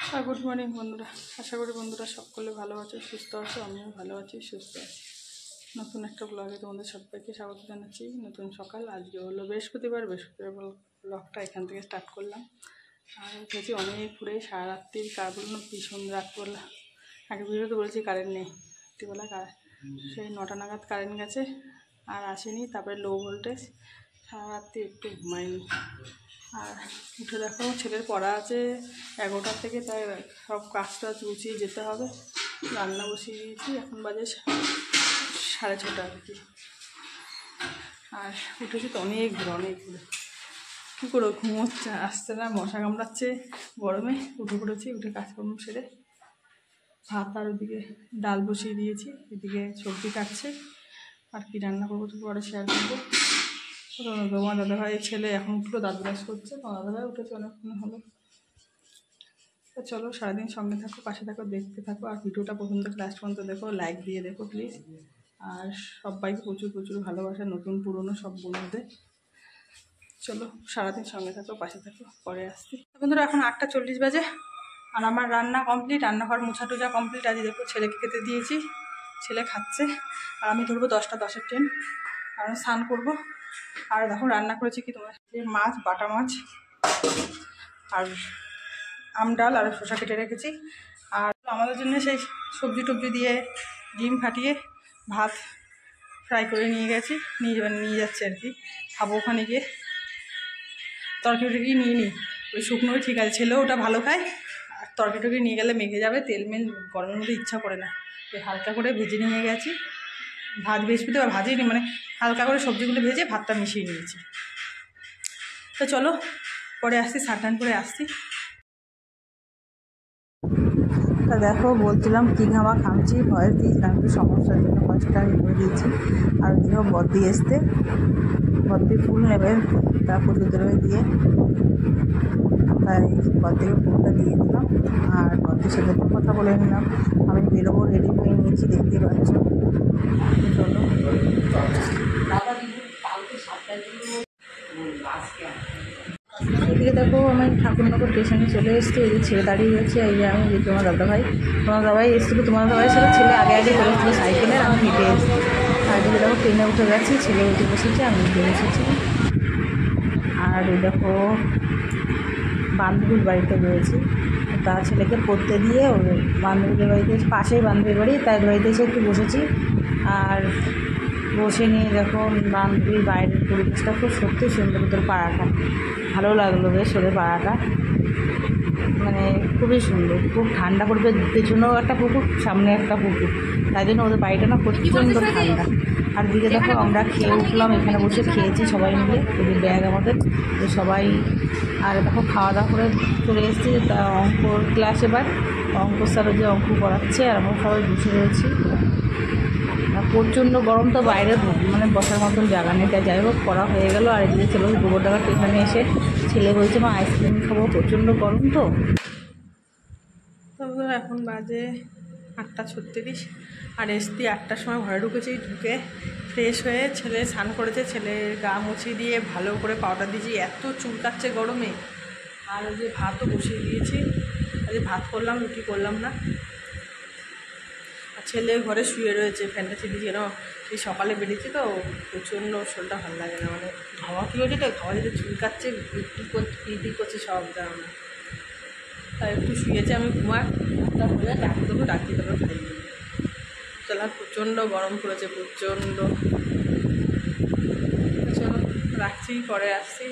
Good morning বন্ধুরা, আশা করি বন্ধুরা সকলে ভালো আছে, সুস্থ আছে। আমিও ভালো আছি, সুস্থ আছি। নতুন একটা ব্লগে তোমাদের সবাইকে স্বাগত জানাচ্ছি। নতুন সকাল, আজকে হলো বৃহস্পতিবার ব্লগটা এখান থেকে স্টার্ট করলাম। আর উঠেছি অনেক ঘুরে, সারা রাত্রির বলল ভীষণ রাত করলাম। আগে ভিডিওতে বলছি কারেন্ট নেই, রাত্রিবেলা সেই 9টা নাগাদ কারেন্ট গেছে আর আসেনি। তারপরে লো ভোল্টেজ, সারা রাত্রি একটু ঘুমাইনি। আর উঠে দেখো ছেলের পড়া আছে 11টার থেকে, তাই সব কাজটা গুছিয়ে যেতে হবে। রান্না বসিয়ে দিয়েছি, এখন বাজে 6:30 আর কি। আর উঠেছি তো অনেক ঘুরে কী করে ঘুমোচ্ছে, আসছে না, মশা কামড়াচ্ছে গরমে। উঠে পড়েছি, উঠে কাজকর্ম সেরে ভাত আর ওদিকে ডাল বসিয়ে দিয়েছি, এদিকে সবজি কাটছে। আর কি রান্না করবো তো পরে শেয়ার করবো। তোমার দাদাভাই ছেলে এখন উঠলো, দাঁত ব্রাশ করছে। তোমার দাদাভাই উঠেছে অনেকক্ষণ হলো। তো চলো সারাদিন সঙ্গে থাকো, পাশে থাকো, দেখতে থাকো। আর ভিডিওটা প্রথম থেকে লাস্ট পর্যন্ত দেখো, লাইক দিয়ে দেখো প্লিজ। আর সবাইকে প্রচুর প্রচুর ভালোবাসা, নতুন পুরনো সব বন্ধুদের। চলো সারাদিন সঙ্গে থাকো, পাশে থাকো, পরে আসছি। বন্ধুরা এখন 8:40 বাজে আর আমার রান্না কমপ্লিট, রান্নাঘর মোছা টোছা কমপ্লিট। আজ দেখো ছেলেকে খেতে দিয়েছি, ছেলে খাচ্ছে। আর আমি ধরবো 10:10-এর ট্রেন, কারণ স্নান করবো। আর দেখো রান্না করেছি কি তোমার, মাছ, বাটা মাছ আর আম ডাল আর শসা কেটে রেখেছি। আর আমাদের জন্য সেই সবজি টবজি দিয়ে ডিম ফাটিয়ে ভাত ফ্রাই করে নিয়ে যাচ্ছি আর কি। খাবো ওখানে গিয়ে, তরকারিটা নিয়ে নিই। ওই শুকনোই ঠিক আছে, ছেলেও ওটা ভালো খায়। আর তরকারিটাকে নিয়ে গেলে মেঘে যাবে, তেল মেল গরমের মধ্যে ইচ্ছা করে না। হালকা করে ভেজে নিয়ে গেছি, বৃহস্পতিবার ভাজিনি, মানে হালকা করে সবজিগুলো ভেজে ভাতটা মিশিয়ে নিয়েছি। তো চলো পরে আসছি, স্নান করে আসছি। তা দেখো বলছিলাম কি ঘামা খামছি, ভয়েস দিয়েছিলাম একটু সমস্যার জন্য, ভয়েসটা আমি করে দিয়েছি। আর দিয়েও বদ্দি এসতে, বদ্দি ফুল নেবে তা পুজোদের দিয়ে, তাই বদ্দিকে ফুলটা দিয়ে দিলাম। আর বদ্দির সাথে তো কথা বলে নিলাম। আমি বেরোবো, রেডি হয়ে নিয়েছি, দেখতেই পাচ্ছ। চলো এদিকে দেখো আমি ঠাকুরনগর স্টেশনে চলে এসেছি। এই যে ছেলে দাঁড়িয়ে গেছে, এই যে আমি যে তোমার দাদাভাই এসেছিলো, তোমার দাদাভাই ছিল, ছেলে আগে চলে এসেছিলো সাইকেলে, আমি হেঁটে এসেছি। আর এদিকে দেখো ট্রেনে উঠে গেছি, ছেলে উঠে বসেছে, আমি উঠে বসেছি। আর এই দেখো বান্ধবীর বাড়িতে রয়েছি, তা ছেলেকে পড়তে দিয়ে ওই বান্ধবীদের বাড়িতে, পাশেই বান্ধবীর বাড়ি, তাই বাড়িতে এসে একটু বসেছি। আর বসে নিয়ে যখন বান্ধবীর বাইরের পরিবেশটা খুব সত্যি সুন্দর, তোর পাড়াটা ভালো লাগলো বেশ, ওদের পাড়াটা মানে খুবই সুন্দর, খুব ঠান্ডা পড়বে। পেছনেও একটা পুকুর, সামনে একটা পুকুর, তাই জন্য ওদের বাড়িটা না প্রচণ্ড ঠান্ডা। আর দিকে দেখো আমরা খেয়ে উঠলাম, এখানে বসে খেয়েছি সবাই মিলে, ওদের ব্যাগ আমাদের সবাই। আর দেখো খাওয়া দাওয়া করে চলে এসেছি। তা অঙ্কর ক্লাস, এবার অঙ্ক স্যারও যে অঙ্ক করাচ্ছে, আর আমরা সবাই বসে রয়েছি। প্রচণ্ড গরম, তো বাইরে মানে বসার মতন জায়গা নেই, তাই যাই হোক পড়া হয়ে গেল। আর এদিকে চলো গোবরডাঙ্গা স্টেশনে এসে ছেলে বলছে মা আইসক্রিম খাবো, প্রচণ্ড গরম তো। এখন বাজে 8:36 আর এসছি 8টার সময়, ঘরে ঢুকেছি। ঢুকে ফ্রেশ হয়ে ছেলে স্নান করেছে, ছেলের গা মুছিয়ে দিয়ে ভালো করে পাউডার দিয়েছি, এত চুলকাচ্ছে গরমে। আর ওই যে ভাতও বসিয়ে দিয়েছি, আজকে ভাত করলাম, রুটি করলাম না। ছেলে ঘরে শুয়ে রয়েছে, ফ্যানটা ছিটিয়ে যেন এই সকালে বেরিয়েছি তো, প্রচণ্ড শরীরটা ভালো লাগে না, মানে খাওয়া কী হয়েছে, তো খাওয়া যেতে চুলকাচ্ছে, পিটি করছে সব জানো। তাই একটু শুয়েছে, আমি ঘুমার হলে ডাকি দেবো খাই। চলো প্রচণ্ড গরম পড়েছে, প্রচণ্ড। চলো রাখছি, পরে আসছি।